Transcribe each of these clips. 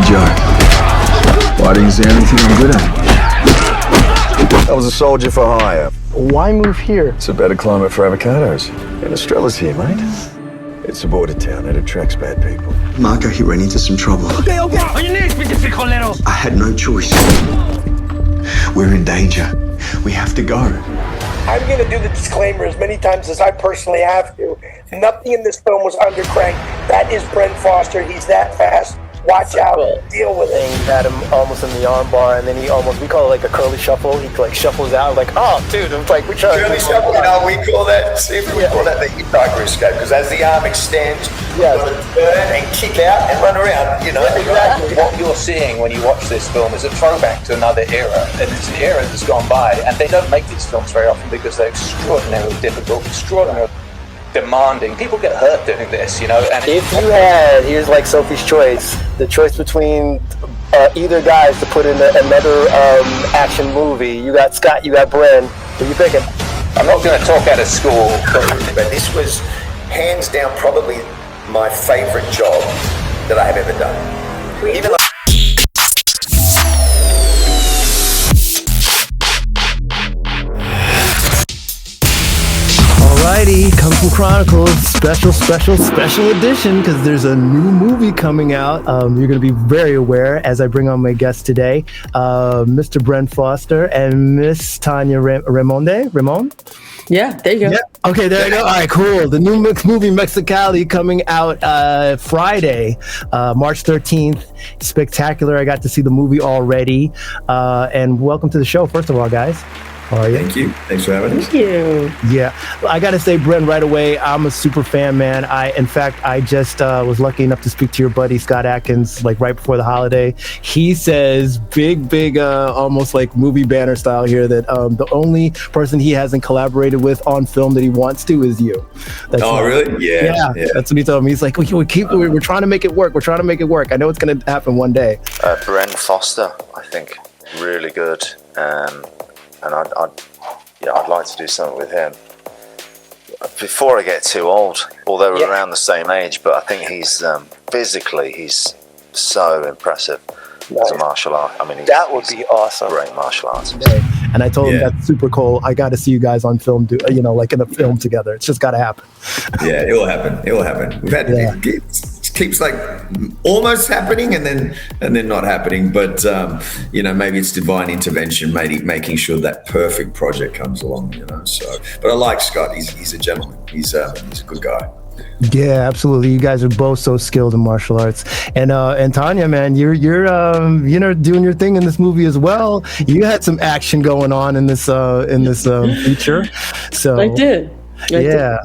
Joe. Why didn't you say anything I'm good at? I was a soldier for hire. Why move here? It's a better climate for avocados. And Estrella's here, mate. It's a border town. It attracts bad people. Marco, he ran into some trouble. Okay. On your knees, pinche frijolero. I had no choice. We're in danger. We have to go. I'm going to do the disclaimer as many times as I personally have to. Nothing in this film was undercranked. That is Bren Foster. He's that fast. Watch out. Deal with it. He had him almost in the arm bar, and then we call it like a curly shuffle. He like shuffles out, like, oh, dude, I'm like, we're trying curly shuffle, we call that, we call that the hip escape, because as the arm extends, you turn and kick out and run around, Exactly. What you're seeing when you watch this film is a throwback to another era, and it's an era that's gone by, and they don't make these films very often because they're extraordinarily difficult, extraordinarily demanding. People get hurt doing this, and if you had, here's like Sophie's choice, the choice between either guys to put in another action movie. You got Scott, you got Bren. Who you picking? I'm not going to talk out of school, but this was hands down probably my favorite job that I have ever done. Even though Alrighty, Kung Fu Chronicles special edition, because there's a new movie coming out. You're going to be very aware as I bring on my guests today, Mr. Bren Foster and Miss Tania Raymonde. Yeah, there you go. Yeah. Okay, there you go. All right, cool. The new movie MEXI-CALI coming out Friday, March 13th. Spectacular. I got to see the movie already. And welcome to the show, first of all, guys. How are you? Thank you. Thanks for having us. Thank you. Yeah, I got to say, Bren, right away, I'm a super fan, man. In fact, I just was lucky enough to speak to your buddy, Scott Adkins, like right before the holiday. He says, big, almost like movie banner style here, that the only person he hasn't collaborated with on film that he wants to is you. Really? Yeah. That's what he told me. He's like, we're trying to make it work. We're trying to make it work. I know it's going to happen one day. Bren Foster, I think, really good. And I'd like to do something with him before I get too old. Although we're around the same age, but I think he's physically he's so impressive as a martial art. I mean, that would be awesome. Great martial arts. And I told him that's super cool. I got to see you guys on film, like in a film together. It's just got to happen. Yeah, it will happen. We've had it keeps like almost happening and then not happening. But maybe it's divine intervention, making sure that perfect project comes along. So, but I like Scott. He's a gentleman. He's a good guy. Yeah, absolutely. You guys are both so skilled in martial arts, and Tanya, man, you're doing your thing in this movie as well. You had some action going on in this feature. So I did. Yeah.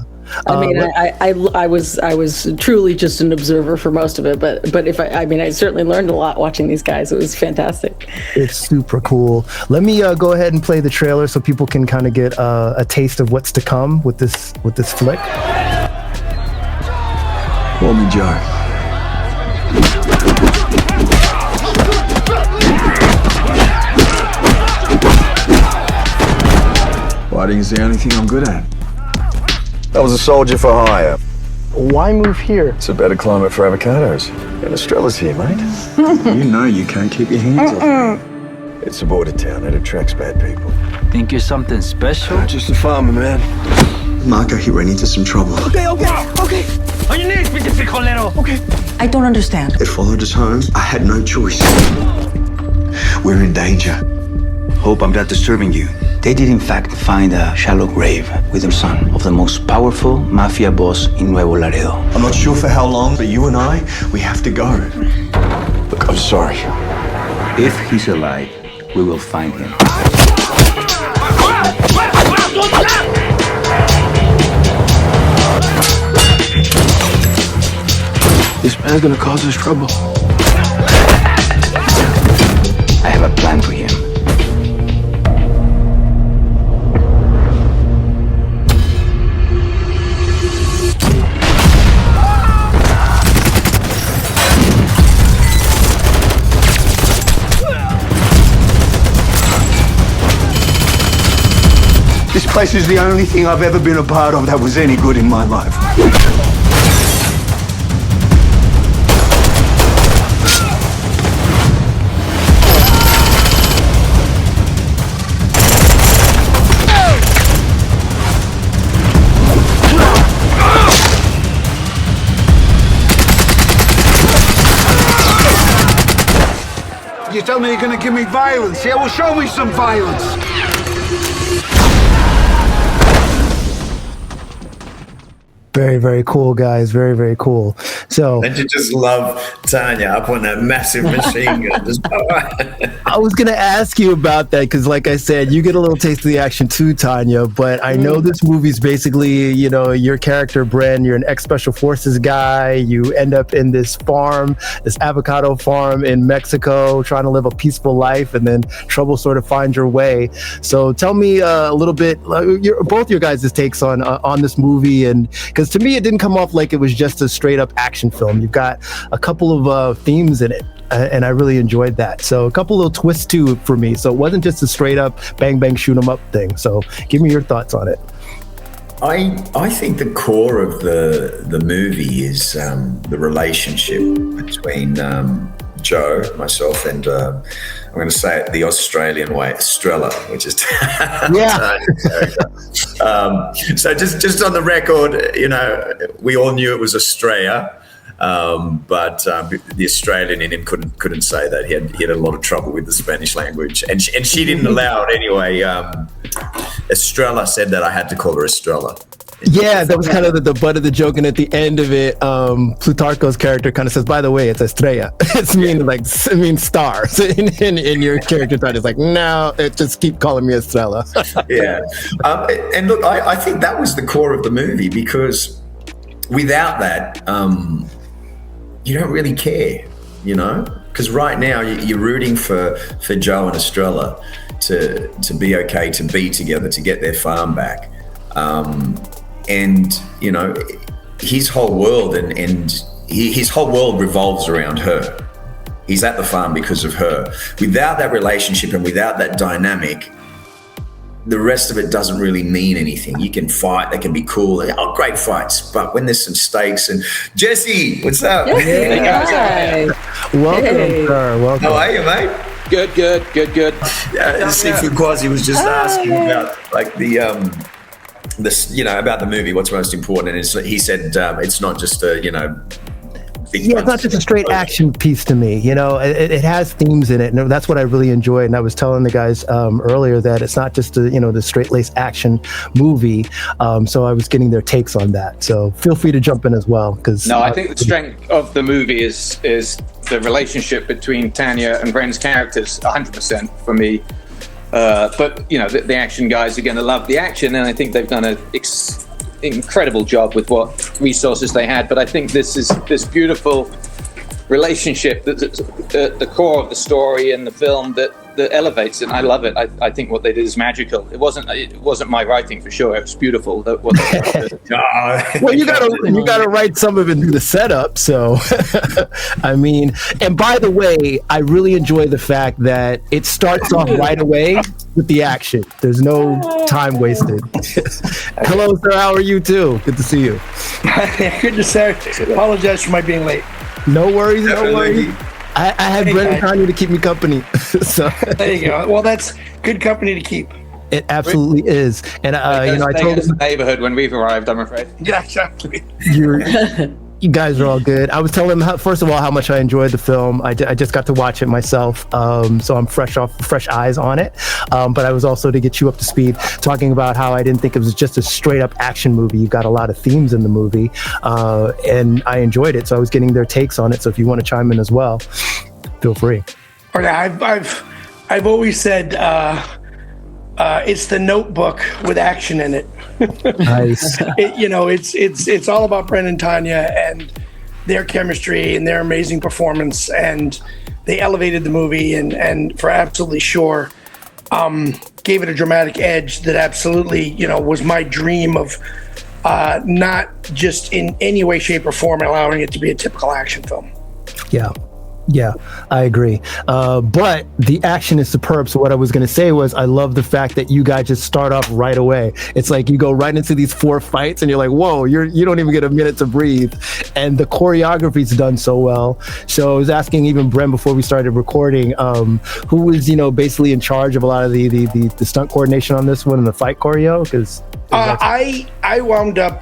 I mean, I was truly just an observer for most of it, but I certainly learned a lot watching these guys. It was fantastic. It's super cool. Let me go ahead and play the trailer so people can kind of get a taste of what's to come with this flick. Call me Joe. Why didn't you say anything I'm good at? I was a soldier for hire. Why move here? It's a better climate for avocados. And Estrella's here, mate. You know you can't keep your hands off me. It's a border town. It attracts bad people. Think you're something special? Just a farmer, man. Marco, he ran into some trouble. Okay. On your knees, pinche frijolero. Okay. I don't understand. It followed us home. I had no choice. We're in danger. Hope I'm not disturbing you. They did in fact find a shallow grave with the son of the most powerful mafia boss in Nuevo Laredo. I'm not sure for how long, but you and we have to go. Look, I'm sorry. If he's alive, we will find him. This man's gonna cause us trouble. I have a plan for him. This place is the only thing I've ever been a part of that was any good in my life. You tell me you're gonna give me violence. Yeah, well, show me some violence. Very, very cool, guys. Very, very cool. So, and you just love Tanya up on that massive machine gun. Just, I was going to ask you about that because, like I said, you get a little taste of the action too, Tanya. But I know this movie's basically, you know, your character, Bren, you're an ex-special forces guy. You end up in this farm, this avocado farm in Mexico, trying to live a peaceful life, and then trouble sort of finds your way. So tell me a little bit, both your guys' takes on this movie, and because to me, it didn't come off like it was just a straight up action film. You've got a couple of themes in it, and I really enjoyed that. So a couple little twists too for me. So it wasn't just a straight up bang bang shoot 'em up thing. So give me your thoughts on it. I think the core of the movie is the relationship between Joe, myself, and I'm going to say it the Australian way, Estrella, which is so just on the record, you know, we all knew it was Estrella, but the Australian in him couldn't say that. He had a lot of trouble with the Spanish language, and she didn't allow it anyway. Estrella said that I had to call her Estrella. Yeah, that was kind of the butt of the joke, and at the end of it, Plutarcho's character kind of says, "By the way, it's Estrella." It means star. So in your character thought it's like, no, just keep calling me Estrella. Yeah, and look, I think that was the core of the movie, because without that, you don't really care, you know. Because right now you're rooting for Joe and Estrella to be okay, to be together, to get their farm back. And you know, his whole world his whole world revolves around her. He's at the farm because of her. Without that relationship and without that dynamic, the rest of it doesn't really mean anything. You can fight, they can be cool, great fights, but when there's some stakes. And Jesse, what's up? Hey, welcome, sir. Welcome. How are you, mate? Good. Seafood Quasi was just asking about like this, you know, about the movie, what's most important, and he said it's not just a, you know, it's not just a straight action piece to me. You know, it has themes in it, and that's what I really enjoyed. And I was telling the guys earlier that it's not just the straight-laced action movie. So I was getting their takes on that. So feel free to jump in as well, because no, I think the strength of the movie is the relationship between Tanya and Bren's characters, 100% for me. But you know, the action guys are going to love the action, and I think they've done an incredible job with what resources they had. But I think this beautiful relationship that's at the core of the story and the film that elevates it. And I love it. I think what they did is magical. It wasn't my writing for sure. It was beautiful. Well, you gotta write some of it in the setup. So, I mean, and by the way, I really enjoy the fact that it starts off right away with the action. There's no time wasted. Hello, sir. How are you too? Good to see you. Good to see you. Apologize for my being late. No worries. No worries. I had Bren and Tanya to keep me company. So there you go. Well, that's good company to keep. It absolutely is. And I told him the neighborhood when we've arrived, I'm afraid. Yeah, exactly. You guys are all good. I was telling him, first of all, how much I enjoyed the film. I just got to watch it myself, so I'm fresh eyes on it. But I was also to get you up to speed, talking about how I didn't think it was just a straight up action movie. You've got a lot of themes in the movie, and I enjoyed it. So I was getting their takes on it. So if you want to chime in as well, feel free. Okay, I've always said it's the Notebook with action in it. Nice. It's all about Bren and Tanya and their chemistry and their amazing performance, and they elevated the movie and for absolutely sure gave it a dramatic edge that absolutely was my dream of not just in any way, shape, or form allowing it to be a typical action film. Yeah, I agree. But the action is superb. So what I was going to say was I love the fact that you guys just start off right away. It's like you go right into these 4 fights and you're like, whoa, you don't even get a minute to breathe. And the choreography is done so well. So I was asking even Bren before we started recording, who was, basically in charge of a lot of the stunt coordination on this one and the fight choreo? Because I wound up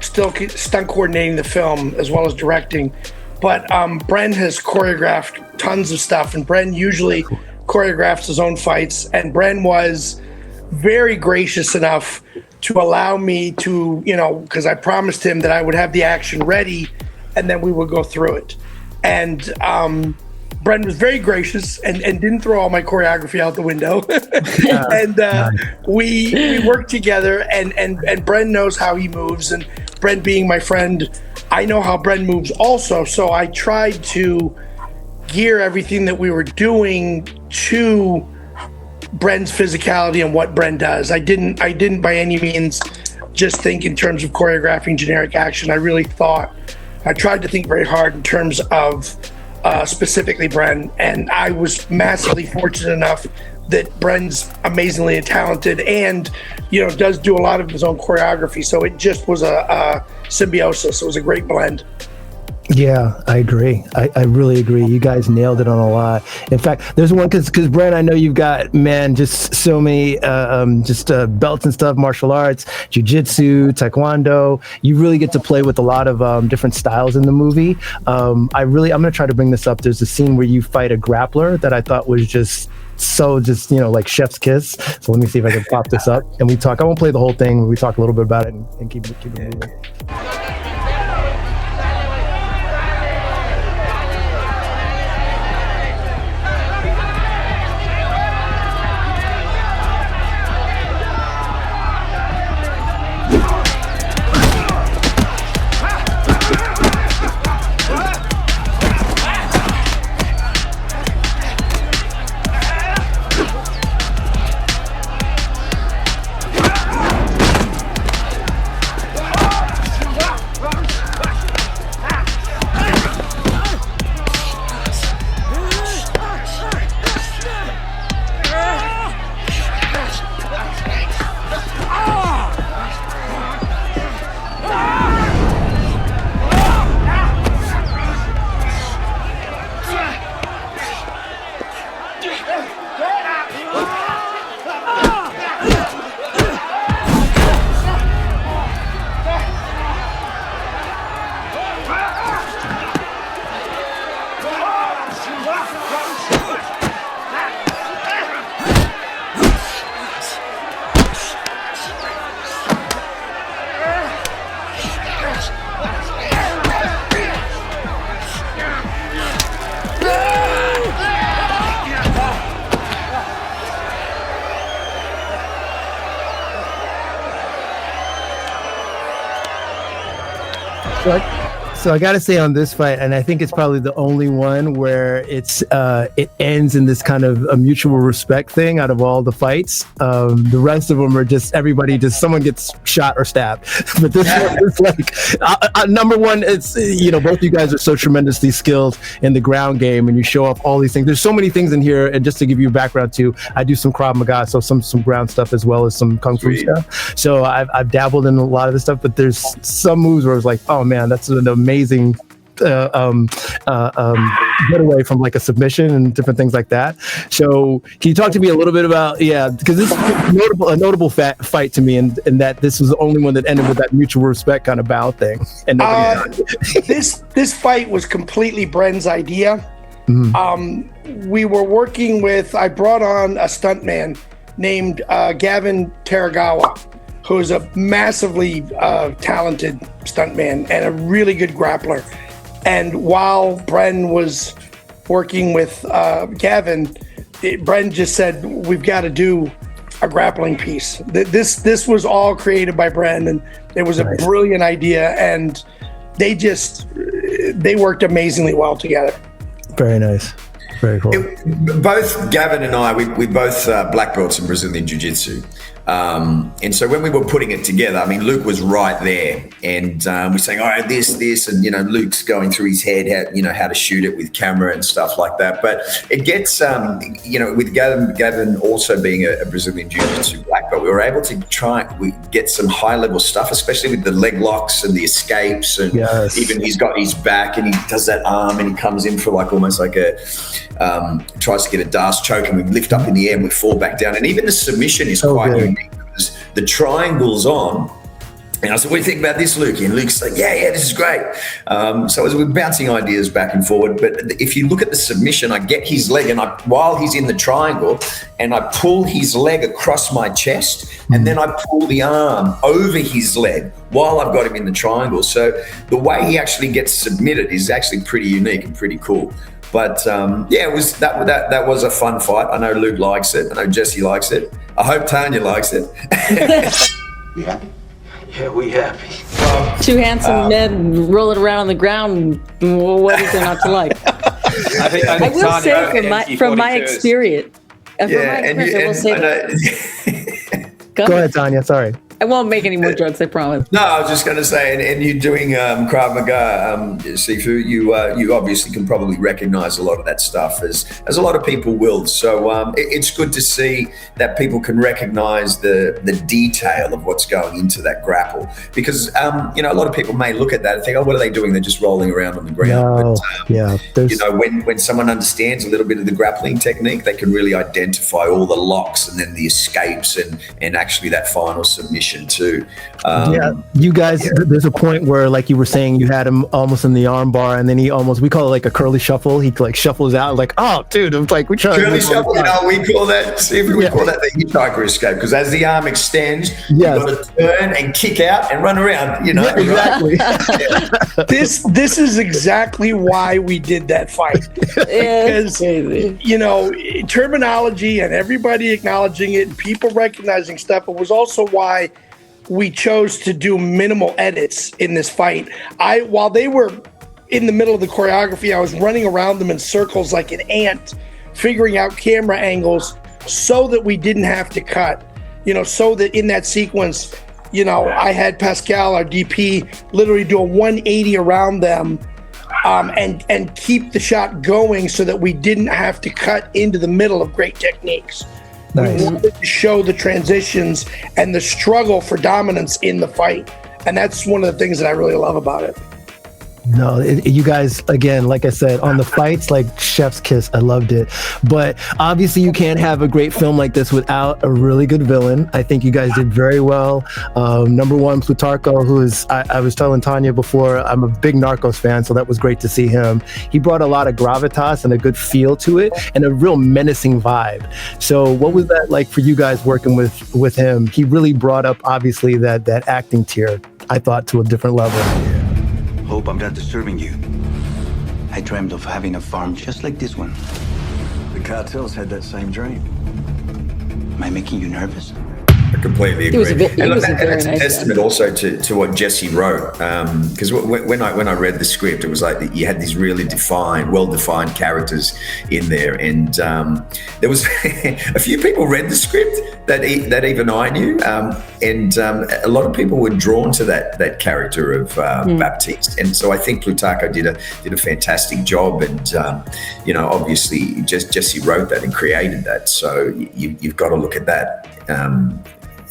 still stunt coordinating the film as well as directing. but Bren has choreographed tons of stuff, and Bren usually choreographs his own fights, and Bren was very gracious enough to allow me to, because I promised him that I would have the action ready and then we would go through it. And Bren was very gracious and didn't throw all my choreography out the window. And we worked together, and Bren knows how he moves, and Bren being my friend, I know how Bren moves also. So I tried to gear everything that we were doing to Bren's physicality and what Bren does. I didn't by any means just think in terms of choreographing generic action. I tried to think very hard in terms of specifically Bren, and I was massively fortunate enough that Bren's amazingly talented and does do a lot of his own choreography, so it just was a symbiosis. It was a great blend. Yeah, I agree. I really agree. You guys nailed it on a lot. In fact, there's one, because Bren, I know you've got, just so many belts and stuff, martial arts, jiu-jitsu, taekwondo. You really get to play with a lot of different styles in the movie. I'm going to try to bring this up. There's a scene where you fight a grappler that I thought was just like chef's kiss. So let me see if I can pop this up and we talk. I won't play the whole thing. We talk a little bit about it and keep it moving. So I got to say on this fight, and I think it's probably the only one where it ends in this kind of a mutual respect thing out of all the fights. The rest of them are just someone gets shot or stabbed. But this one is like, number one, it's, both you guys are so tremendously skilled in the ground game, and you show off all these things. There's so many things in here, and just to give you a background too, I do some Krav Maga, so some ground stuff as well as some Kung Fu stuff. So I've dabbled in a lot of this stuff, but there's some moves where I was like, oh man, that's an amazing getaway from like a submission and different things like that. So can you talk to me a little bit about, because this is a notable fight to me, and that this was the only one that ended with that mutual respect kind of bow thing. And this fight was completely Bren's idea. We were working with, I brought on a stuntman named Gavin Taragawa, who is a massively talented stuntman and a really good grappler. And while Bren was working with Gavin, Bren just said, we've got to do a grappling piece. This was all created by Bren, and it was a brilliant idea, and they worked amazingly well together. Very nice. Very cool. Both Gavin and I, we both black belts in Brazilian Jiu-Jitsu. And so when we were putting it together, I mean, Luke was right there, and we're saying, all right, this, and, Luke's going through his head, how to shoot it with camera and stuff like that. But it gets, with Gavin also being a Brazilian Jiu-Jitsu black belt, we were able to we get some high level stuff, especially with the leg locks and the escapes, and even he's got his back and he does that arm and he comes in for like almost like tries to get a Darce choke, and we lift up in the air and we fall back down. And even the submission is quite unique, because the triangle's on And I said, what do you think about this, Luke? And Luke's like, yeah, this is great. So as we're bouncing ideas back and forward, but if you look at the submission, I get his leg, and while he's in the triangle, and I pull his leg across my chest, and then I pull the arm over his leg while I've got him in the triangle. So the way he actually gets submitted is actually pretty unique and pretty cool. But it was that was a fun fight. I know Luke likes it. I know Jesse likes it. I hope Tanya likes it. We happy? Yeah, we happy. Two handsome men rolling around on the ground. What is there not to like? I will say from my experience, I will say that. Go ahead, Tanya. Sorry. I won't make any more jokes, I promise. No, I was just going to say, and you're doing Krav Maga, Sifu, you obviously can probably recognize a lot of that stuff, as a lot of people will. So it's good to see that people can recognize the detail of what's going into that grapple. Because, a lot of people may look at that and think, oh, what are they doing? They're just rolling around on the ground. No, but, when someone understands a little bit of the grappling technique, they can really identify all the locks and then the escapes and actually that final submission too. You guys, there's a point where, like you were saying, you had him almost in the arm bar, and then we call it like a curly shuffle. He like shuffles out, like, oh, dude, I'm like, we try curly shuffle. We call that. We call that the hitchhiker escape, because as the arm extends, you got to turn and kick out and run around. Exactly. This is exactly why we did that fight. Because terminology and everybody acknowledging it and people recognizing stuff. It was also why we chose to do minimal edits in this fight. While they were in the middle of the choreography, I was running around them in circles like an ant, figuring out camera angles so that we didn't have to cut, so that in that sequence, I had Pascal, our DP, literally do a 180 around them and keep the shot going so that we didn't have to cut into the middle of great techniques. Nice. We wanted to show the transitions and the struggle for dominance in the fight. And that's one of the things that I really love about it. No, you guys, again, like I said, on the fights, like chef's kiss. I loved it. But obviously you can't have a great film like this without a really good villain. I think you guys did very well. Number one, Plutarcho, who is, I was telling Tanya before, I'm a big Narcos fan, so that was great to see him. He brought a lot of gravitas and a good feel to it and a real menacing vibe. So what was that like for you guys working with him? He really brought up, obviously, that acting tier, I thought, to a different level. Hope I'm not disturbing you. I dreamed of having a farm just like this one. The cartels had that same dream. Am I making you nervous? I completely agree. That's a testament also to what Jesse wrote. Because when I read the script, it was like you had these really well-defined characters in there, and there was a few people read the script that even I knew, and a lot of people were drawn to that character of Baptiste, and so I think Plutarcho did a fantastic job, and obviously Jesse wrote that and created that, so you've got to look at that.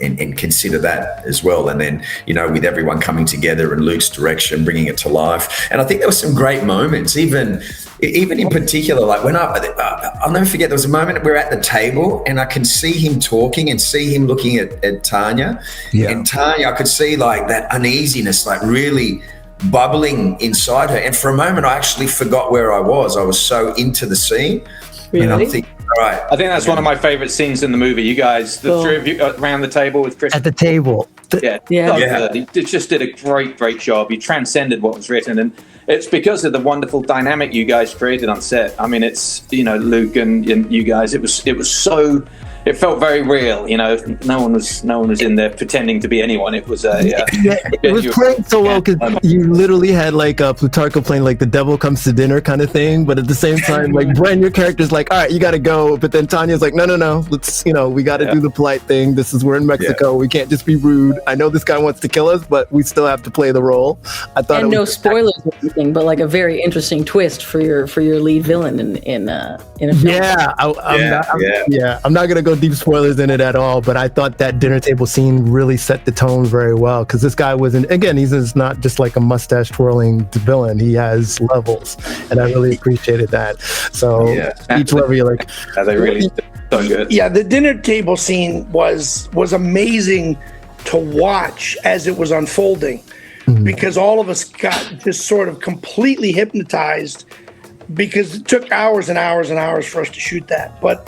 And consider that as well. And then, with everyone coming together and Luke's direction, bringing it to life. And I think there were some great moments, even in particular, like when I'll never forget, there was a moment we're at the table and I can see him talking and see him looking at Tanya. Yeah. And Tanya, I could see like that uneasiness, like really bubbling inside her. And for a moment, I actually forgot where I was. I was so into the scene. Really? And I'm thinking, all right. I think that's one of my favorite scenes in the movie. You guys, the three of you around the table with Kris. At the table. You just did a great job. You transcended what was written, and it's because of the wonderful dynamic you guys created on set. I mean, it's Luke and you guys. It was so. It felt very real, No one was in there pretending to be anyone. It was it was playing so well because you literally had like Plutarcho playing like the devil comes to dinner kind of thing, but at the same time, like Bren, your character's like, all right, you got to go, but then Tanya's like, no, let's we got to do the polite thing. We're in Mexico. We can't just be rude. I know this guy wants to kill us, but we still have to play the role. I thought, and no spoilers or anything, but like a very interesting twist for your lead villain in a film. I'm not gonna go deep spoilers in it at all, but I thought that dinner table scene really set the tone very well because this guy he's not just like a mustache twirling villain. He has levels, and I really appreciated that. So each level, you're like, they really so good. Yeah, the dinner table scene was amazing to watch as it was unfolding, because all of us got just sort of completely hypnotized, because it took hours and hours and hours for us to shoot that. But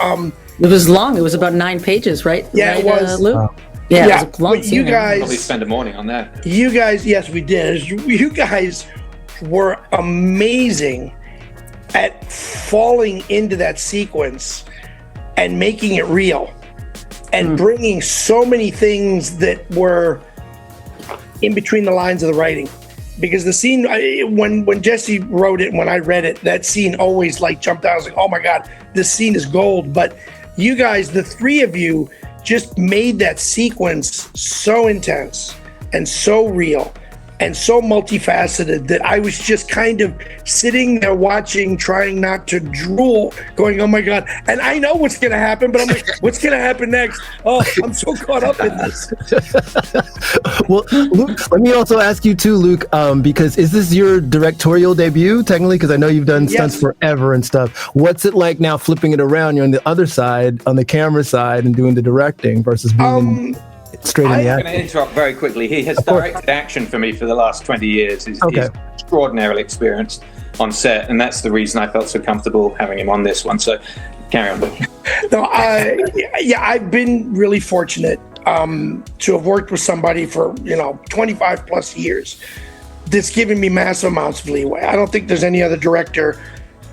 it was long. It was about 9 pages, right? Yeah, right, it was. Luke? Wow. Yeah, it was a long scene. You guys probably spend a morning on that. You guys, yes, we did. You guys were amazing at falling into that sequence and making it real, and bringing so many things that were in between the lines of the writing. Because the scene, when Jesse wrote it, and when I read it, that scene always like jumped out. I was like, oh my God, this scene is gold. But you guys, the three of you, just made that sequence so intense and so real and so multifaceted that I was just kind of sitting there watching, trying not to drool, going, oh my God. And I know what's going to happen, but I'm like, what's going to happen next? Oh, I'm so caught up in this. Well, Luke, let me also ask you too, Luke, because is this your directorial debut, technically? Because I know you've done stunts forever and stuff. What's it like now flipping it around? You're on the other side, on the camera side, and doing the directing versus being straight in the action. I'm going to interrupt very quickly. He has directed action for me for the last 20 years. He's extraordinarily experienced on set, and that's the reason I felt so comfortable having him on this one. So carry on, Luke. No, I've been really fortunate to have worked with somebody for 25 plus years that's given me massive amounts of leeway. I don't think there's any other director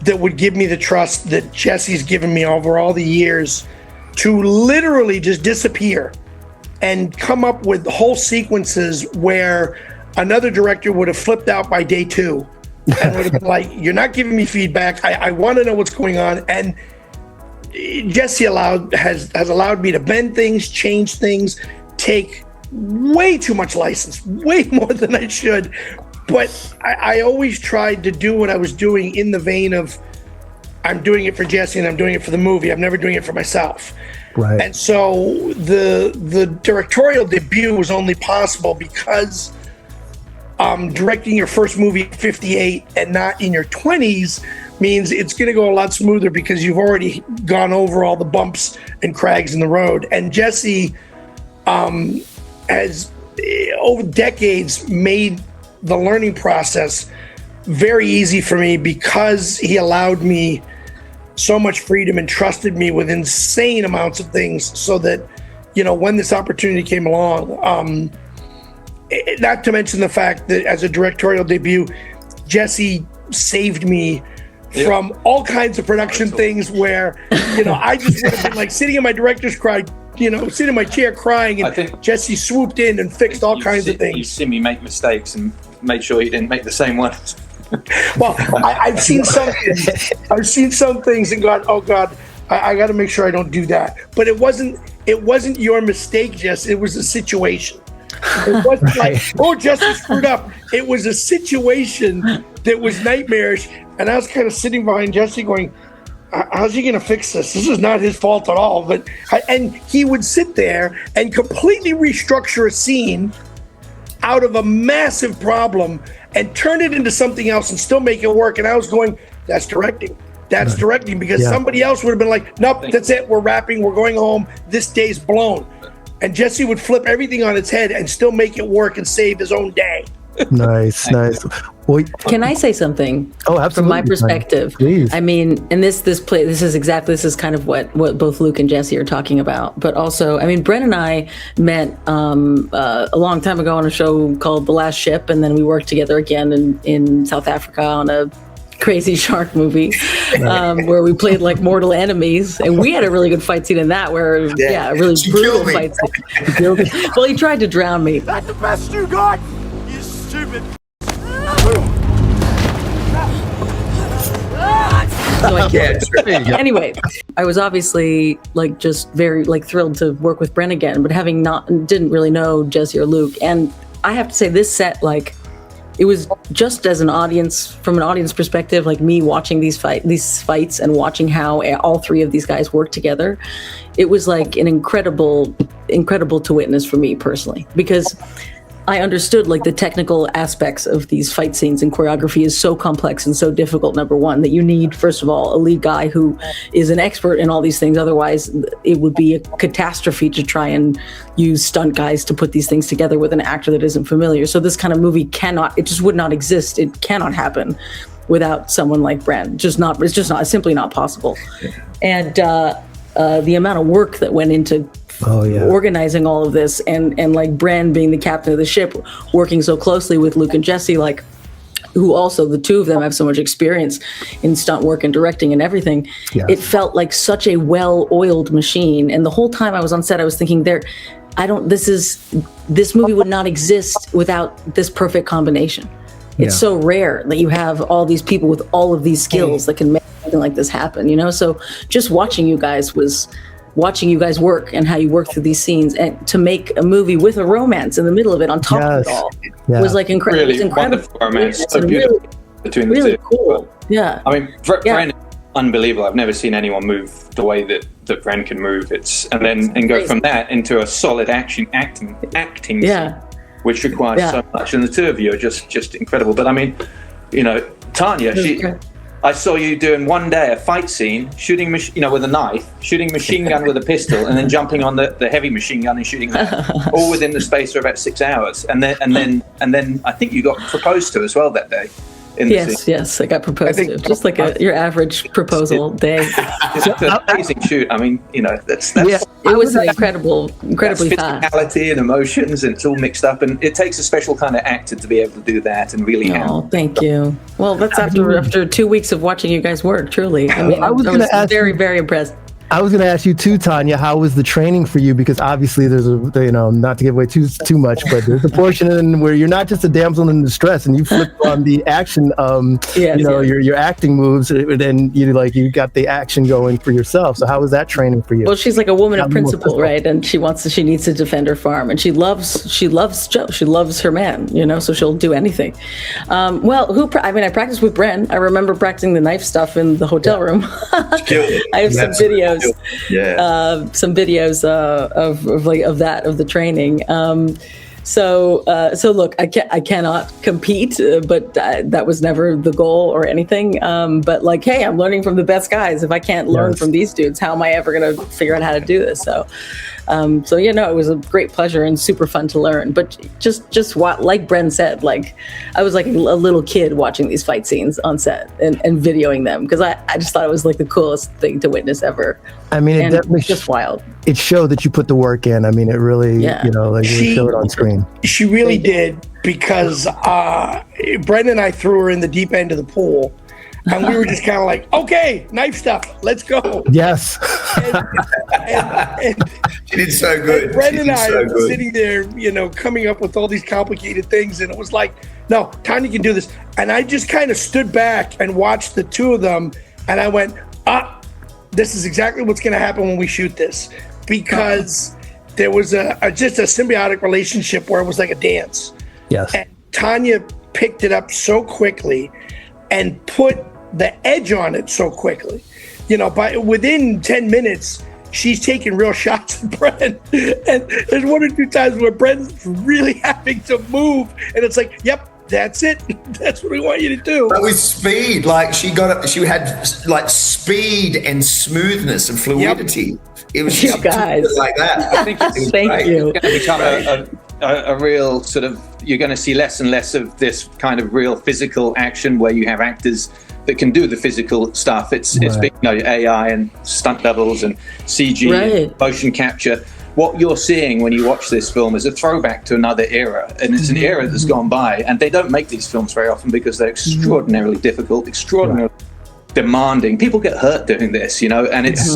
that would give me the trust that Jesse's given me over all the years to literally just disappear and come up with whole sequences where another director would have flipped out by day 2 and would have been like, you're not giving me feedback. I want to know what's going on. And Jesse has allowed me to bend things, change things, take way too much license, way more than I should. But I always tried to do what I was doing in the vein of, I'm doing it for Jesse and I'm doing it for the movie. I'm never doing it for myself. Right. And so the directorial debut was only possible because directing your first movie at 58 and not in your 20s means it's going to go a lot smoother because you've already gone over all the bumps and crags in the road. And Jesse has, over decades, made the learning process very easy for me because he allowed me so much freedom and trusted me with insane amounts of things so that, when this opportunity came along, not to mention the fact that as a directorial debut, Jesse saved me from all kinds of production things where, I just would have been like sitting in my director's sitting in my chair crying, and Jesse swooped in and fixed all kinds of things. You've seen me make mistakes and made sure you didn't make the same ones. Well, I've seen some things and gone, oh God, I got to make sure I don't do that. But it wasn't your mistake, Jess. It was a situation. It wasn't like, oh, Jesse screwed up. It was a situation that was nightmarish. And I was kind of sitting behind Jesse going, how's he going to fix this? This is not his fault at all. And he would sit there and completely restructure a scene out of a massive problem and turn it into something else and still make it work. And I was going, that's directing. That's directing, because somebody else would have been like, nope, that's it. We're wrapping. We're going home. This day's blown. And Jesse would flip everything on its head and still make it work and save his own day. Nice. Well, can I say something? Oh, absolutely. From my perspective, please. I mean, and this is kind of what both Luke and Jesse are talking about. But also, I mean, Bren and I met a long time ago on a show called The Last Ship, and then we worked together again in South Africa on a crazy shark movie where we played like mortal enemies, and we had a really good fight scene in that where a really brutal fight scene. Well, he tried to drown me. That's the best you got, you stupid. Anyway, I was obviously just very thrilled to work with Bren again, but didn't really know Jesse or Luke. And I have to say, this set, it was just as an audience, from an audience perspective, me watching these fights and watching how all three of these guys work together. It was an incredible to witness for me personally, because I understood like the technical aspects of these fight scenes, and choreography is so complex and so difficult, number one, that you need, first of all, a lead guy who is an expert in all these things. Otherwise, it would be a catastrophe to try and use stunt guys to put these things together with an actor that isn't familiar. So this kind of movie it just would not exist. It cannot happen without someone like Bren. It's simply not possible. And the amount of work that went into organizing all of this, and like Bren being the captain of the ship, working so closely with Luke and Jesse, like, who also, the two of them have so much experience in stunt work and directing and everything. Yeah. It felt like such a well-oiled machine. And the whole time I was on set, I was thinking this movie would not exist without this perfect combination. It's so rare that you have all these people with all of these skills that can make something like this happen, you know? So just watching you guys work and how you work through these scenes, and to make a movie with a romance in the middle of it on top of it all was like incredible. Really wonderful romance. So beautiful between the really two. Cool. Yeah. I mean, Bren is unbelievable. I've never seen anyone move the way that Bren can move. And go from that into a solid acting scene, which requires so much. And the two of you are just incredible. But I mean, you know, Tanya, I saw you doing one day a fight scene, shooting, with a knife, shooting machine gun with a pistol, and then jumping on the heavy machine gun and shooting that, all within the space of about 6 hours. And then I think you got proposed to as well that day. Yes, I got proposed to. Just like your average proposal day. It's an amazing shoot. I mean, that's it was incredibly fast. Physicality and emotions, and it's all mixed up, and it takes a special kind of actor to be able to do that and really handle. Thank you. Well, that's after 2 weeks of watching you guys work. Truly, I mean, I was very, very impressed. I was going to ask you too, Tanya, how was the training for you? Because obviously there's not to give away too much, but there's a portion where you're not just a damsel in distress and you flip on the action, your acting moves, and you got the action going for yourself. So how was that training for you? Well, she's like a woman of principle, right? And she needs to defend her farm, and she loves Joe. She loves her man, so she'll do anything. I practiced with Bren. I remember practicing the knife stuff in the hotel room. I have some videos. Some videos of the training. So look, I cannot compete, but that was never the goal or anything. But like, hey, I'm learning from the best guys. If I can't learn from these dudes, how am I ever going to figure out how to do this? So it was a great pleasure and super fun to learn. But just what, like Bren said, like I was like a little kid watching these fight scenes on set and videoing them, because I just thought it was like the coolest thing to witness ever. I mean, it definitely just wild. It showed that you put the work in. I mean, it really, you showed it on screen. She really did, because Bren and I threw her in the deep end of the pool. And we were just kind of like, okay, knife stuff, let's go. Yes. And she did so good. Bren and I are sitting there, coming up with all these complicated things. And it was like, no, Tanya can do this. And I just kind of stood back and watched the two of them. And I went, this is exactly what's going to happen when we shoot this. Because there was just a symbiotic relationship where it was like a dance. Yes. And Tanya picked it up so quickly and put the edge on it so quickly. Within 10 minutes, she's taking real shots at Bren. And there's one or two times where Bren's really having to move, and it's like, yep, that's it. That's what we want you to do. But with speed, like she had like speed and smoothness and fluidity. Yep. It was just like that. I think it's Thank you. It's going to become a real sort of, you're going to see less and less of this kind of real physical action where you have actors that can do the physical stuff. It's big, AI and stunt doubles and CG and motion capture. What you're seeing when you watch this film is a throwback to another era, and it's an era that's gone by, and they don't make these films very often because they're extraordinarily difficult, extraordinarily demanding. People get hurt doing this, and it's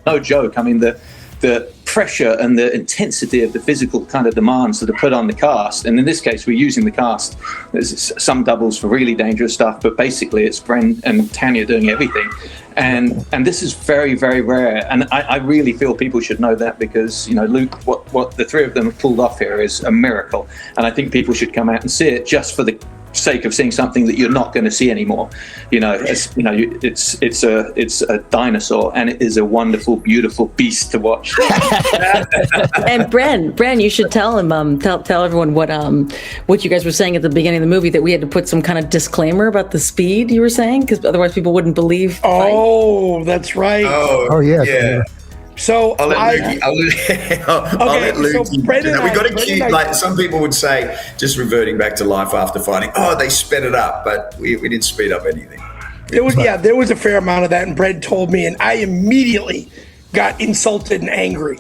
no joke. I mean, the pressure and the intensity of the physical kind of demands that are put on the cast, and in this case we're using the cast. There's some doubles for really dangerous stuff, but basically it's Bren and Tanya doing everything, and this is very, very rare, and I really feel people should know that, because Luke, what the three of them have pulled off here is a miracle, and I think people should come out and see it just for the sake of seeing something that you're not going to see anymore. It's a dinosaur, and it is a wonderful, beautiful beast to watch. And Bren, you should tell him, tell everyone what you guys were saying at the beginning of the movie, that we had to put some kind of disclaimer about the speed you were saying, because otherwise people wouldn't believe. Oh, that's right. Oh yeah. So I'll let Luke. We got to keep, like some people would say, just reverting back to life after fighting. Oh, they sped it up, but we didn't speed up anything. There was a fair amount of that, and Bren told me, and I immediately got insulted and angry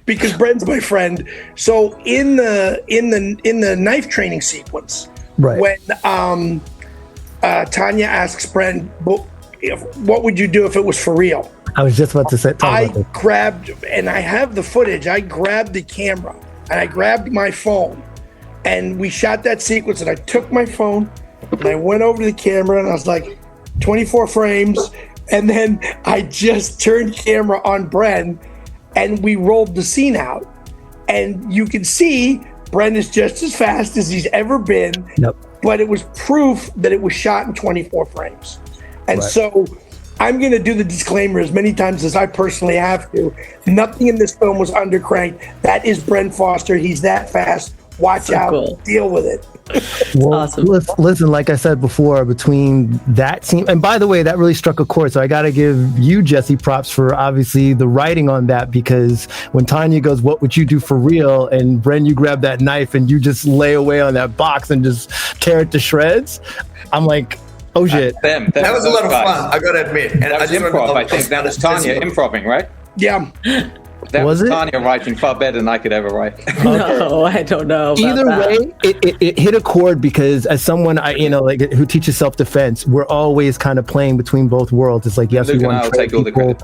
because Bren's my friend. So in the knife training sequence, right, when Tanya asks Bren, what would you do if it was for real? I was just about to say. I grabbed, and I have the footage, I grabbed the camera and I grabbed my phone and we shot that sequence, and I took my phone and I went over to the camera and I was like, 24 frames. And then I just turned camera on Bren and we rolled the scene out. And you can see Bren is just as fast as he's ever been. Yep. But it was proof that it was shot in 24 frames. And so I'm going to do the disclaimer as many times as I personally have to. Nothing in this film was undercranked. That is Bren Foster. He's that fast. Watch out. Cool. Deal with it. Well, awesome. Listen, like I said before, between that scene, and by the way, that really struck a chord. So I got to give you, Jesse, props for obviously the writing on that, because when Tanya goes, "What would you do for real?" and Bren, you grab that knife and you just lay away on that box and just tear it to shreds. I'm like, oh shit. That was a lot of fun, I got to admit. And that was improv, I think. That was Tanya improving, right? Yeah. That was Tanya writing far better than I could ever write. No, I don't know. Either way, it hit a chord, because as someone who teaches self-defense, we're always kind of playing between both worlds. It's like, yes, Luke we want to take all the credit.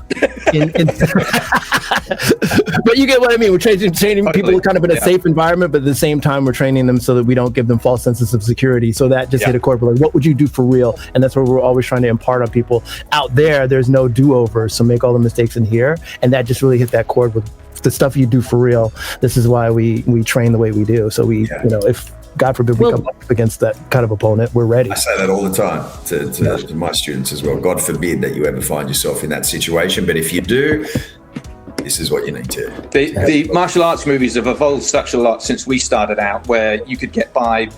But you get what I mean. We're training people kind of in a safe environment, but at the same time, we're training them so that we don't give them false senses of security. So that just hit a chord. But like, what would you do for real? And that's what we're always trying to impart on people. Out there, there's no do-overs, so make all the mistakes in here. And that just really hit that chord with the stuff you do for real. This is why we train the way we do. So we, if God forbid we come up against that kind of opponent, we're ready. I say that all the time to my students as well. God forbid that you ever find yourself in that situation, but if you do, this is what you need to. The martial arts movies have evolved such a lot since we started out, where you could get by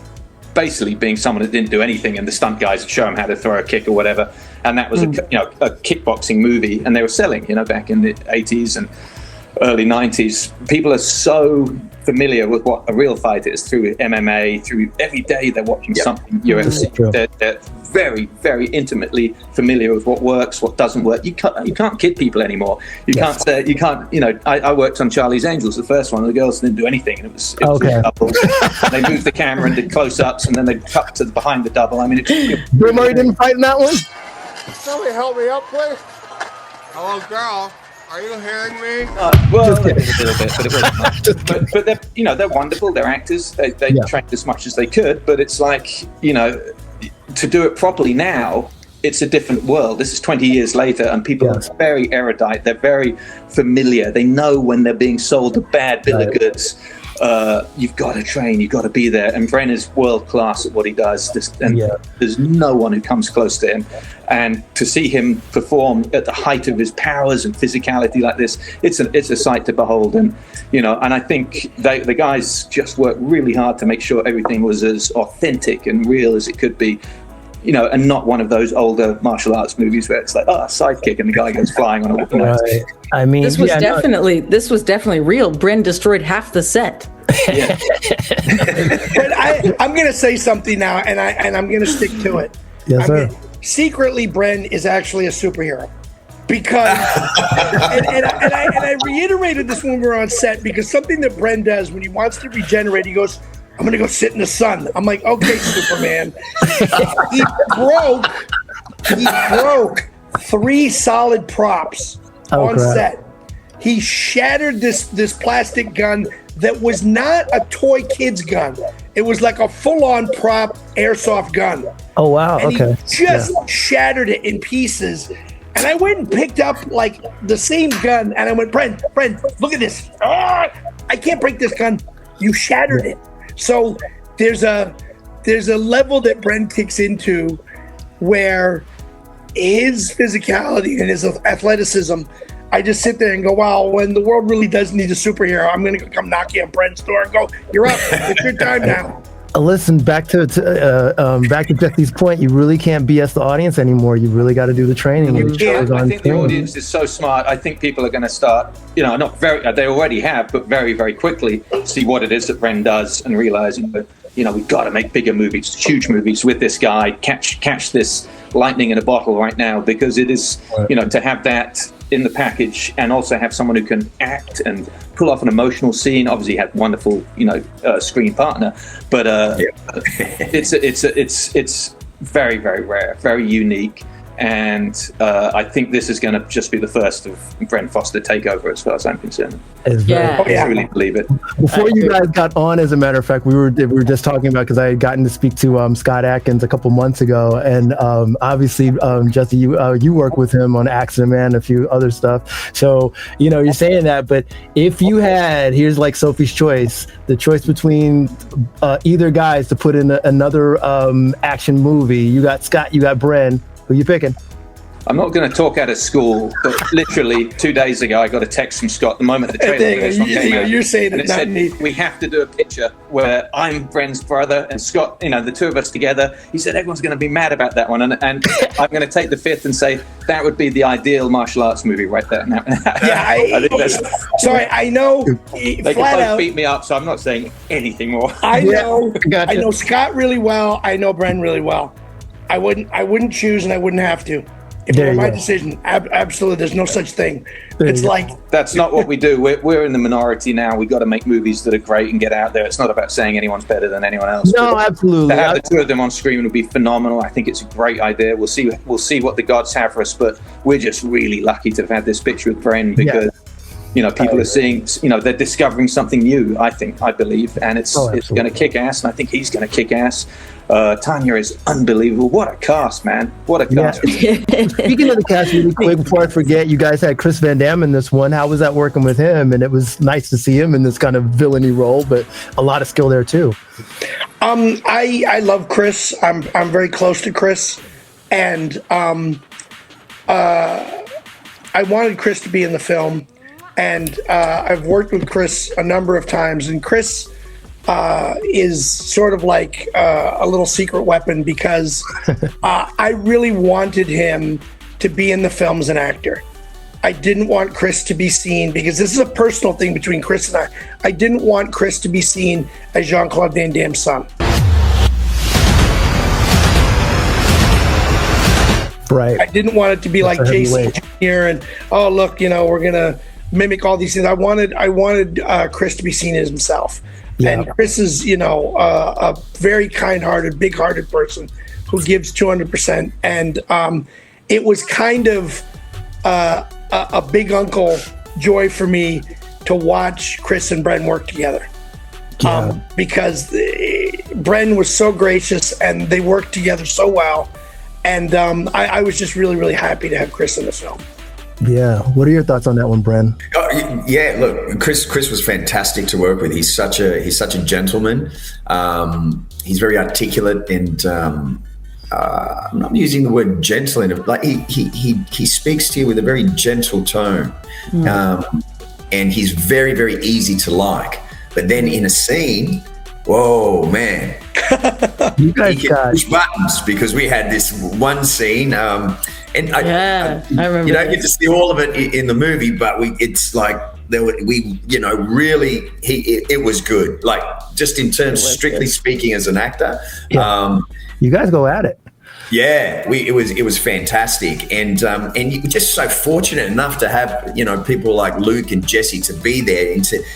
basically being someone that didn't do anything, and the stunt guys would show them how to throw a kick or whatever, and that was a kickboxing movie, and they were selling, back in the 80s and early 90s. People are so familiar with what a real fight is through MMA, through every day they're watching something UFC. They're very, very intimately familiar with what works, what doesn't work. You can't kid people anymore. I worked on Charlie's Angels, the first one, and the girls didn't do anything, and it was double. They moved the camera and did close-ups, and then they cut to behind the double. I mean, Bill Murray didn't fight in that one? Somebody help me up, please. Hello, girl. Are you hearing me? Well, a little bit, but it wasn't much. But they're wonderful. They're actors. They trained as much as they could. But it's like, to do it properly now, it's a different world. This is 20 years later, and people are very erudite. They're very familiar. They know when they're being sold a bad bill of goods. You've got to train, you've got to be there. And Bren is world class at what he does. There's no one who comes close to him. And to see him perform at the height of his powers and physicality like this, it's a sight to behold. And and I think the guys just worked really hard to make sure everything was as authentic and real as it could be. And not one of those older martial arts movies where it's like, a sidekick and the guy goes flying on a Right. I mean, this was definitely real. Bren destroyed half the set. But I'm going to say something now, and I'm going to stick to it. Yes, sir. Secretly, Bren is actually a superhero, because and I reiterated this when we were on set, because something that Bren does when he wants to regenerate, he goes, "I'm gonna go sit in the sun." I'm like, okay, Superman. He broke 3 solid props on set. He shattered this plastic gun that was not a toy kid's gun. It was like a full-on prop airsoft gun. Oh wow! And okay. He just shattered it in pieces. And I went and picked up like the same gun, and I went, Bren, look at this. I can't break this gun. You shattered it. So there's a there's a level that Bren kicks into where his physicality and his athleticism, I just sit there and go, wow, when the world really does need a superhero, I'm going to come knock you on Bren's door and go, you're up. It's your time now. Listen, back to Jesse's point, you really can't BS the audience anymore. You really got to do the training. I think the audience is so smart. I think people are going to start, they already have, but very, very quickly see what it is that Bren does and realize, we've got to make bigger movies, huge movies with this guy, catch this lightning in a bottle right now, because it is, to have that in the package and also have someone who can act and pull off an emotional scene. Obviously he had wonderful, screen partner, but it's very, very rare, very unique. And I think this is going to just be the first of Bren Foster takeover, as far as I'm concerned. I really believe it. Before you guys got on, as a matter of fact, we were just talking about, because I had gotten to speak to Scott Adkins a couple months ago, and obviously, Jesse, you work with him on Accident Man and a few other stuff. So you're saying that, but if you had, here's like Sophie's choice, the choice between either guys to put in another action movie. You got Scott, you got Bren. Who you picking? I'm not going to talk out of school, but literally 2 days ago, I got a text from Scott the moment the trailer came out. You're saying and it said, we have to do a picture where I'm Bren's brother and Scott, the two of us together. He said, everyone's going to be mad about that one. And I'm going to take the fifth and say, that would be the ideal martial arts movie right there. I think that's... Sorry, I know. They can both beat me up, so I'm not saying anything more. I know. I know Scott really well. I know Bren really well. I wouldn't choose, and I wouldn't have to. If it were my decision, absolutely, there's no such thing. It's like... That's not what we do. We're in the minority now. We've got to make movies that are great and get out there. It's not about saying anyone's better than anyone else. No, absolutely. To have the two of them on screen would be phenomenal. I think it's a great idea. We'll see what the gods have for us, but we're just really lucky to have had this picture with Bren, because... people are seeing, they're discovering something new, I believe, and it's going to kick ass, and I think he's going to kick ass. Tanya is unbelievable. What a cast, man. What a cast. Speaking of the cast, really quick, before I forget, you guys had Kris Van Damme in this one. How was that working with him? And it was nice to see him in this kind of villainy role, but a lot of skill there too. I love Kris. I'm very close to Kris, and I wanted Kris to be in the film. And I've worked with Kris a number of times, and Kris is sort of like a little secret weapon, because I really wanted him to be in the film as an actor. I didn't want Kris to be seen, because this is a personal thing between Kris and I. I didn't want Kris to be seen as Jean-Claude Van Damme's son. Right. I didn't want it to be like Jason Jr. and, oh, look, we're going to mimic all these things. I wanted Kris to be seen as himself. Yeah. And Kris is, a very kind-hearted, big-hearted person who gives 200%. And it was kind of a big uncle joy for me to watch Kris and Bren work together. Because Bren was so gracious and they worked together so well. And I was just really, really happy to have Kris in the film. Yeah. What are your thoughts on that one, Bren? Look, Kris was fantastic to work with. He's such a gentleman. He's very articulate, and I'm not using the word gentle in it. Like he speaks to you with a very gentle tone, and he's very, very easy to like. But then in a scene, whoa, man. You guys he can push buttons, because we had this one scene, and I remember. You don't get to see all of it in the movie, but it was good. Like, just in terms, strictly speaking, as an actor, you guys go at it. Yeah, it was fantastic, and you're just so fortunate enough to have people like Luke and Jesse to be there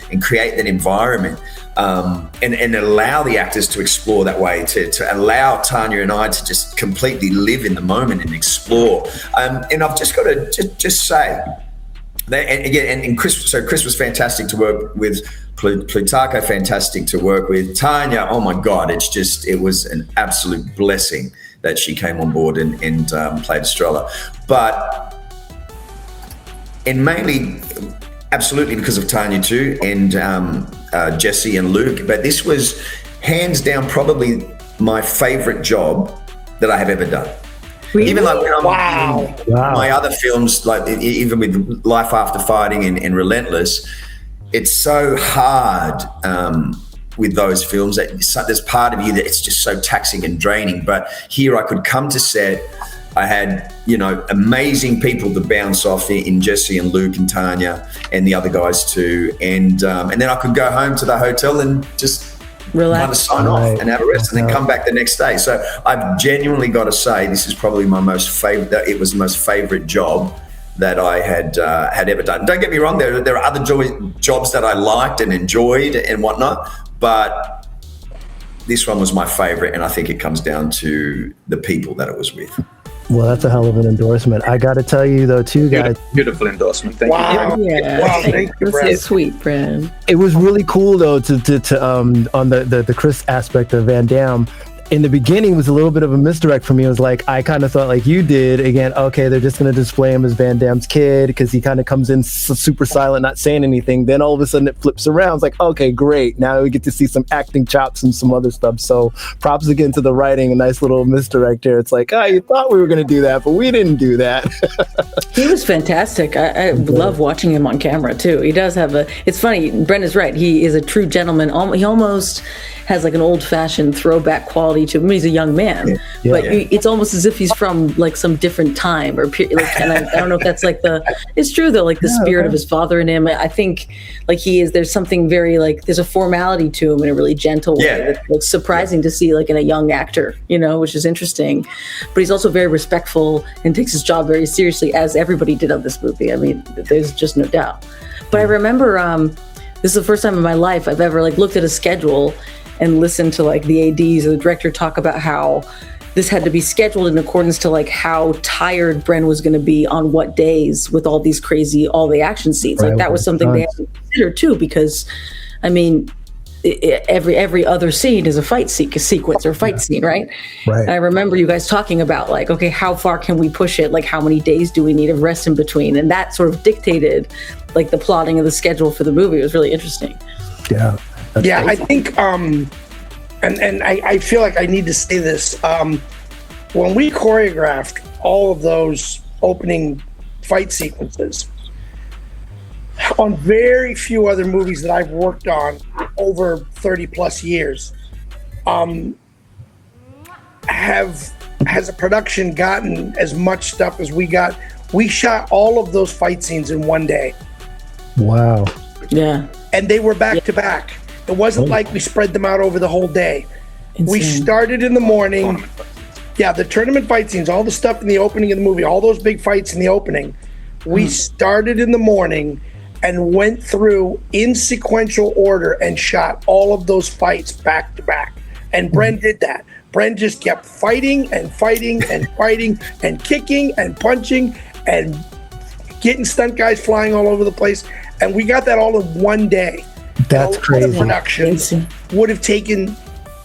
and create that environment. And allow the actors to explore that way, to allow Tanya and I to just completely live in the moment and explore. And I've just got to just say that, and again, and Kris was fantastic to work with. Plutarcho, fantastic to work with. Tanya, oh my God, it was an absolute blessing that she came on board and played Estrella. And mainly, absolutely because of Tanya too, and Jesse and Luke. But this was hands down probably my favorite job that I have ever done. Really? Even like when I'm in my other films, like even with Life After Fighting and Relentless, it's so hard with those films that there's part of you that it's just so taxing and draining. But here I could come to set. I had, amazing people to bounce off in Jesse and Luke and Tanya and the other guys too. And then I could go home to the hotel and just relax, kind of sign off and have a rest and then come back the next day. So I've genuinely got to say this is probably my most favorite. It was the most favorite job that I had ever done. Don't get me wrong. There are other jobs that I liked and enjoyed and whatnot, but this one was my favorite. And I think it comes down to the people that it was with. Well, that's a hell of an endorsement. I got to tell you, though, too, guys. Beautiful endorsement. Thank you. Yeah. Wow, thank you, Bren. So sweet, Bren. It was really cool, though, to on the Kris aspect of Van Damme. In the beginning, it was a little bit of a misdirect for me. It was like, I kind of thought like you did. Again, okay, they're just going to display him as Van Damme's kid because he kind of comes in super silent, not saying anything. Then all of a sudden it flips around. It's like, okay, great. Now we get to see some acting chops and some other stuff. So props again to the writing. A nice little misdirect here. It's like, you thought we were going to do that, but we didn't do that. He was fantastic. I love watching him on camera, too. He does have it's funny. Bren is right. He is a true gentleman. He almost has like an old-fashioned throwback quality to him. He's a young man, but it's almost as if he's from like some different time or period. Like, and I don't know if that's like it's true though, like the spirit of his father in him. I think like there's something very like, there's a formality to him in a really gentle way. That's like surprising to see like in a young actor, which is interesting, but he's also very respectful and takes his job very seriously, as everybody did on this movie. I mean, there's just no doubt. But I remember, this is the first time in my life I've ever like looked at a schedule and listen to like the ADs or the director talk about how this had to be scheduled in accordance to like how tired Bren was going to be on what days with all these all the action scenes. Like that was something they had to consider too, because I mean, every other scene is a fight sequence or fight scene, right? Right. And I remember you guys talking about like, okay, how far can we push it? Like how many days do we need of rest in between? And that sort of dictated like the plotting of the schedule for the movie. It was really interesting. Yeah. That's crazy. I think, and I feel like I need to say this. When we choreographed all of those opening fight sequences, on very few other movies that I've worked on over 30 plus years, has a production gotten as much stuff as we got. We shot all of those fight scenes in one day. Wow. Yeah. And they were back to back. It wasn't like we spread them out over the whole day. Insane. We started in the morning. Yeah, the tournament fight scenes, all the stuff in the opening of the movie, all those big fights in the opening. We started in the morning and went through in sequential order and shot all of those fights back to back. And Bren did that. Bren just kept fighting and fighting and fighting and kicking and punching and getting stunt guys flying all over the place. And we got that all in one day. That's crazy. Production would have taken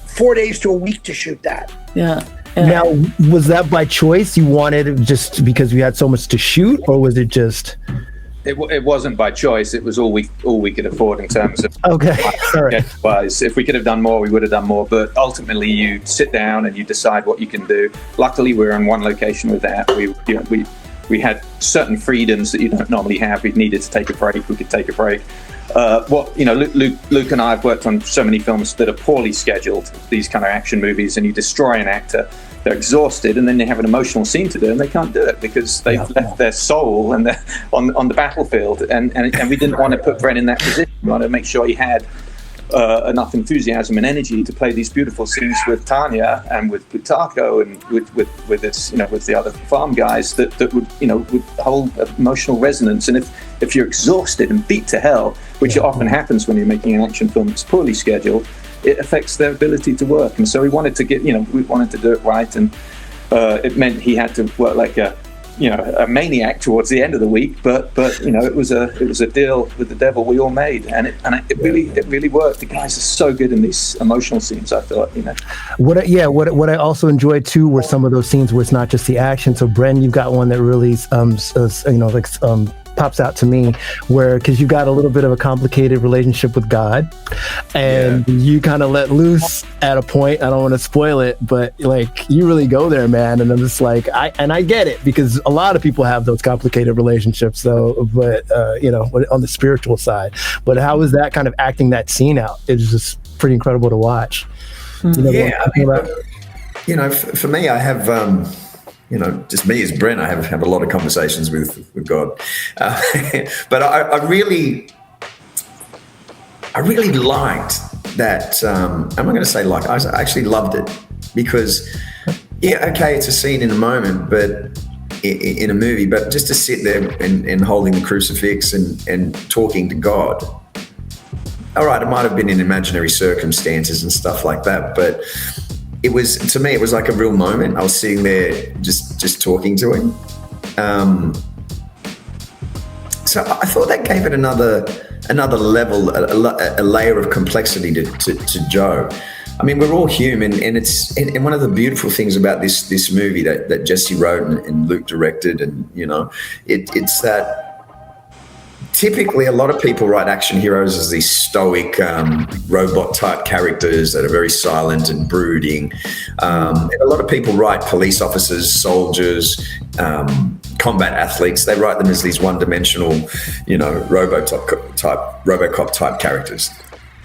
4 days to a week to shoot that. Yeah. Now, was that by choice? You wanted it just because we had so much to shoot, or was it just? It wasn't by choice. It was all we could afford in terms of. Okay. Sorry. Wise. If we could have done more, we would have done more. But ultimately, you sit down and you decide what you can do. Luckily, we were in one location with that. We had certain freedoms that you don't normally have. We needed to take a break. We could take a break. Luke and I have worked on so many films that are poorly scheduled, these kind of action movies, and you destroy an actor, they're exhausted, and then they have an emotional scene to do, and they can't do it because they've left their soul and they're on the battlefield, and we didn't want to put Bren in that position. We wanted to make sure he had enough enthusiasm and energy to play these beautiful scenes with Tanya and with Plutarcho and with its, with the other farm guys that would, would hold emotional resonance. And if you're exhausted and beat to hell, which often happens when you're making an action film that's poorly scheduled, it affects their ability to work. And so we wanted to we wanted to do it right, and it meant he had to work like a maniac towards the end of the week, but it was a deal with the devil we all made, and it really worked. The guys are so good in these emotional scenes. I thought, What I also enjoyed too were some of those scenes where it's not just the action. So Bren, you've got one that really pops out to me, where because you got a little bit of a complicated relationship with God, and you kind of let loose at a point. I don't want to spoil it, but like you really go there, man. And I'm just like, I get it, because a lot of people have those complicated relationships. So, but you know, on the spiritual side. But how was that kind of acting that scene out? It's just pretty incredible to watch. You know, you know, for me, I have, you know, just me as Bren, I have a lot of conversations with God. But I really liked that. I'm not going to say like, I actually loved it, because, yeah, okay, it's a scene in a moment, but in a movie, but just to sit there and holding the crucifix and talking to God. All right, it might have been in imaginary circumstances and stuff like that, but it was, to me, it was like a real moment. I was sitting there just talking to him. So I thought that gave it another level, a layer of complexity to Joe. I mean, we're all human, and one of the beautiful things about this movie that Jesse wrote and Luke directed, and you know, it's that. Typically, a lot of people write action heroes as these stoic, robot-type characters that are very silent and brooding. And a lot of people write police officers, soldiers, combat athletes. They write them as these one-dimensional, you know, RoboCop-type characters,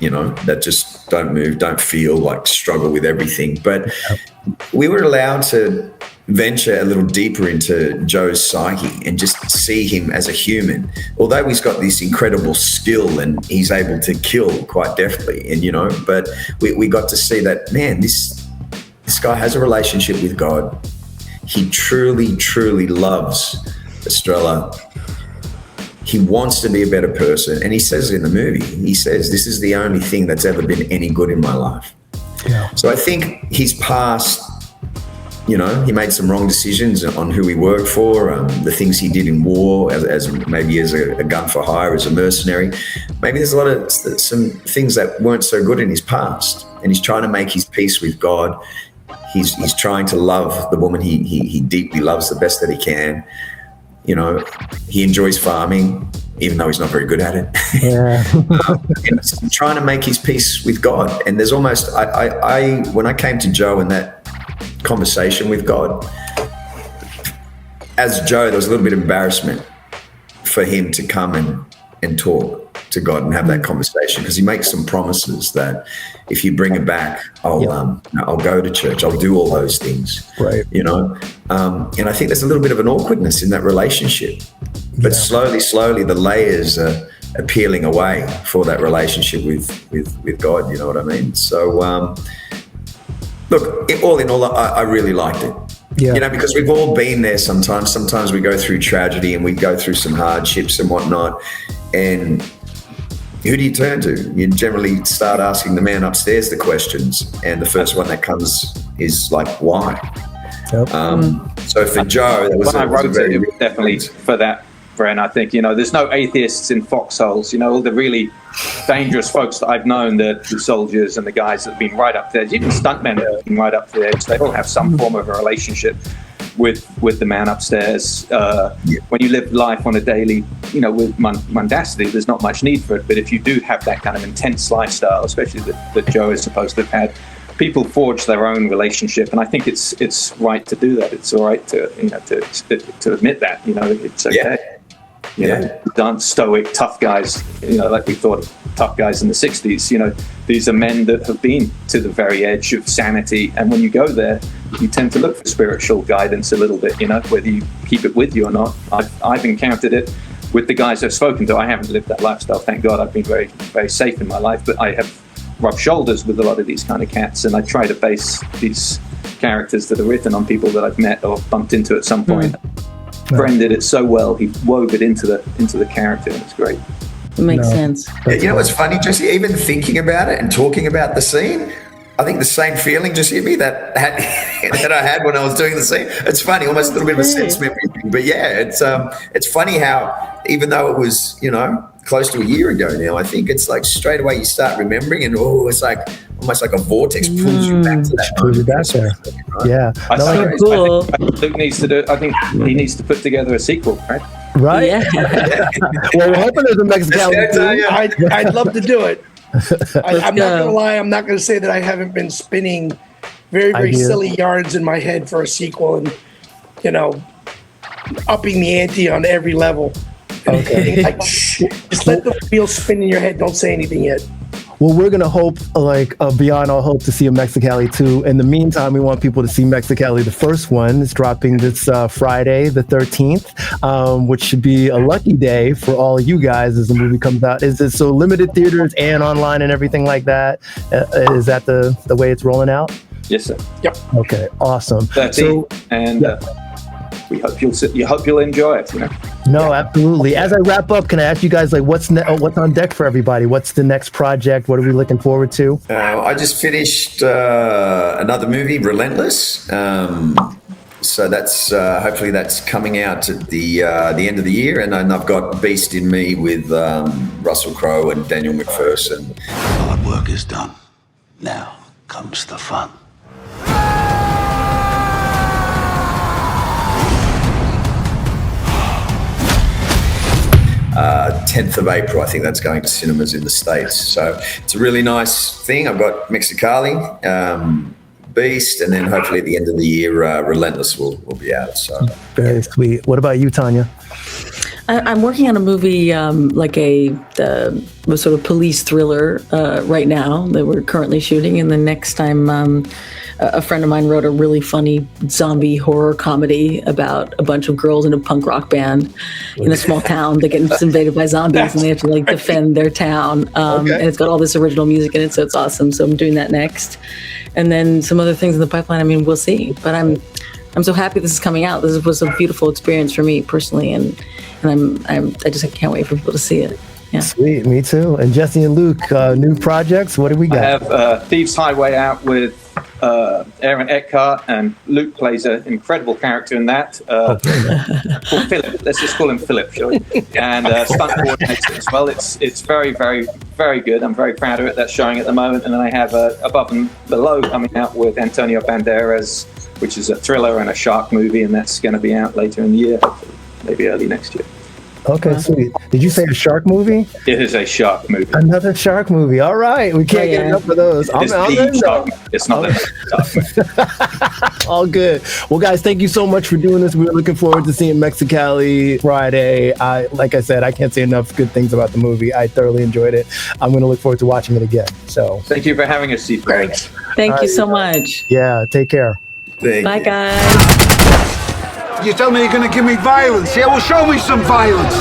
you know, that just don't move, don't feel, like struggle with everything. But we were allowed to venture a little deeper into Joe's psyche and just see him as a human. Although he's got this incredible skill and he's able to kill quite deftly, and you know, but we got to see that, man, this guy has a relationship with God. He truly loves Estrella. He wants to be a better person, and he says in the movie, he says, "This is the only thing that's ever been any good in my life." Yeah. So I think his past, you know, he made some wrong decisions on who he worked for, the things he did in war, as maybe as a gun for hire, as a mercenary. Maybe there's a lot of some things that weren't so good in his past, and he's trying to make his peace with God. He's trying to love the woman he deeply loves the best that he can. You know, he enjoys farming, even though he's not very good at it. Yeah. And he's trying to make his peace with God. And there's almost, when I came to Joe and that conversation with God, as Joe, there was a little bit of embarrassment for him to come and talk to God and have that conversation, because he makes some promises that if you bring it back, I'll go to church, I'll do all those things, right? You know, and I think there's a little bit of an awkwardness in that relationship, but slowly the layers are peeling away for that relationship with God. You know what I mean? So look, all in all, I really liked it. Yeah. You know, because we've all been there sometimes. Sometimes we go through tragedy and we go through some hardships and whatnot. And who do you turn to? You generally start asking the man upstairs the questions. And the first one that comes is like, why? Yep. So for Joe, that was when I wrote it was definitely for that, Bren. I think, you know, there's no atheists in foxholes. You know, all the really dangerous folks that I've known, the soldiers and the guys that have been right up there, even stuntmen that have been right up there, they all have some form of a relationship with the man upstairs. When you live life on a daily, you know, with mundacity, there's not much need for it. But if you do have that kind of intense lifestyle, especially that Joe is supposed to have had, people forge their own relationship, and I think it's right to do that. It's all right to, you know, to admit that, you know, it's okay. Yeah. You know, stoic, tough guys, you know, like we thought of tough guys in the 60s, you know, these are men that have been to the very edge of sanity. And when you go there, you tend to look for spiritual guidance a little bit, you know, whether you keep it with you or not. I've encountered it with the guys I've spoken to. I haven't lived that lifestyle. Thank God. I've been very, very safe in my life, but I have rubbed shoulders with a lot of these kind of cats. And I try to base these characters that are written on people that I've met or bumped into at some point. Bren did it so well. He wove it into the character. It's great. It makes sense. You know what's funny, Jesse? Even thinking about it and talking about the scene, I think the same feeling just hit me that I had when I was doing the scene. It's funny, almost a little bit of a sense memory thing. But yeah, it's funny how even though it was, you know, close to a year ago now, I think it's like straight away you start remembering, and it's like almost like a vortex pulls you back to that. Pulls you back there. Right? Yeah. I think Luke needs to do. I think he needs to put together a sequel, right? Right? Yeah. Well, we're hoping there's a Mexicali. I'd love to do it. I'm not going to lie. I'm not going to say that I haven't been spinning very, very silly yards in my head for a sequel and, upping the ante on every level. Okay. Like, just let the wheel spin in your head. Don't say anything yet. Well, we're going to hope, beyond all hope, to see a MEXI-CALI 2. In the meantime, we want people to see MEXI-CALI, the first one. It's dropping this Friday, the 13th, which should be a lucky day for all of you guys as the movie comes out. Is it so limited theaters and online and everything like that? Is that the way it's rolling out? Yes, sir. Yep. Okay, awesome. 13, we hope you'll enjoy it. No, absolutely. As I wrap up, can I ask you guys what's on deck for everybody? What's the next project? What are we looking forward to? I just finished another movie, Relentless. So that's hopefully that's coming out at the end of the year, and I've got Beast in Me with Russell Crowe and Daniel McPherson. Hard work is done. Now comes the fun. 10th of April, I think that's going to cinemas in the States. So it's a really nice thing. I've got MEXI-CALI, Beast, and then hopefully at the end of the year, Relentless will be out. So very sweet. What about you, Tanya? I'm working on a movie, like a sort of police thriller right now that we're currently shooting. And the next time, a friend of mine wrote a really funny zombie horror comedy about a bunch of girls in a punk rock band in a small town that get invaded by zombies and they have to defend their town. And it's got all this original music in it, so it's awesome. So I'm doing that next. And then some other things in the pipeline. I mean, we'll see. But I'm so happy this is coming out. This was a beautiful experience for me personally, and I can't wait for people to see it. Yeah. Sweet, me too. And Jesse and Luke, new projects. What do we got? I have Thieves Highway out with Aaron Eckhart, and Luke plays an incredible character in that. Called Philip. Let's just call him Philip, shall we? And stunt coordinator as well. It's very, very, very good. I'm very proud of it. That's showing at the moment. And then I have Above and Below coming out with Antonio Banderas, which is a thriller and a shark movie, and that's going to be out later in the year, maybe early next year. Okay, sweet. Did you say a shark movie? It is a shark movie. Another shark movie. All right. We can't get enough of those. It's not a shark movie. All good. Well, guys, thank you so much for doing this. We're looking forward to seeing MEXI-CALI Friday. Like I said, I can't say enough good things about the movie. I thoroughly enjoyed it. I'm going to look forward to watching it again. So thank you for having us, Steve. Thanks. Thank you so much. Yeah, take care. Bye, guys. You tell me you're going to give me violence, yeah? Well, show me some violence.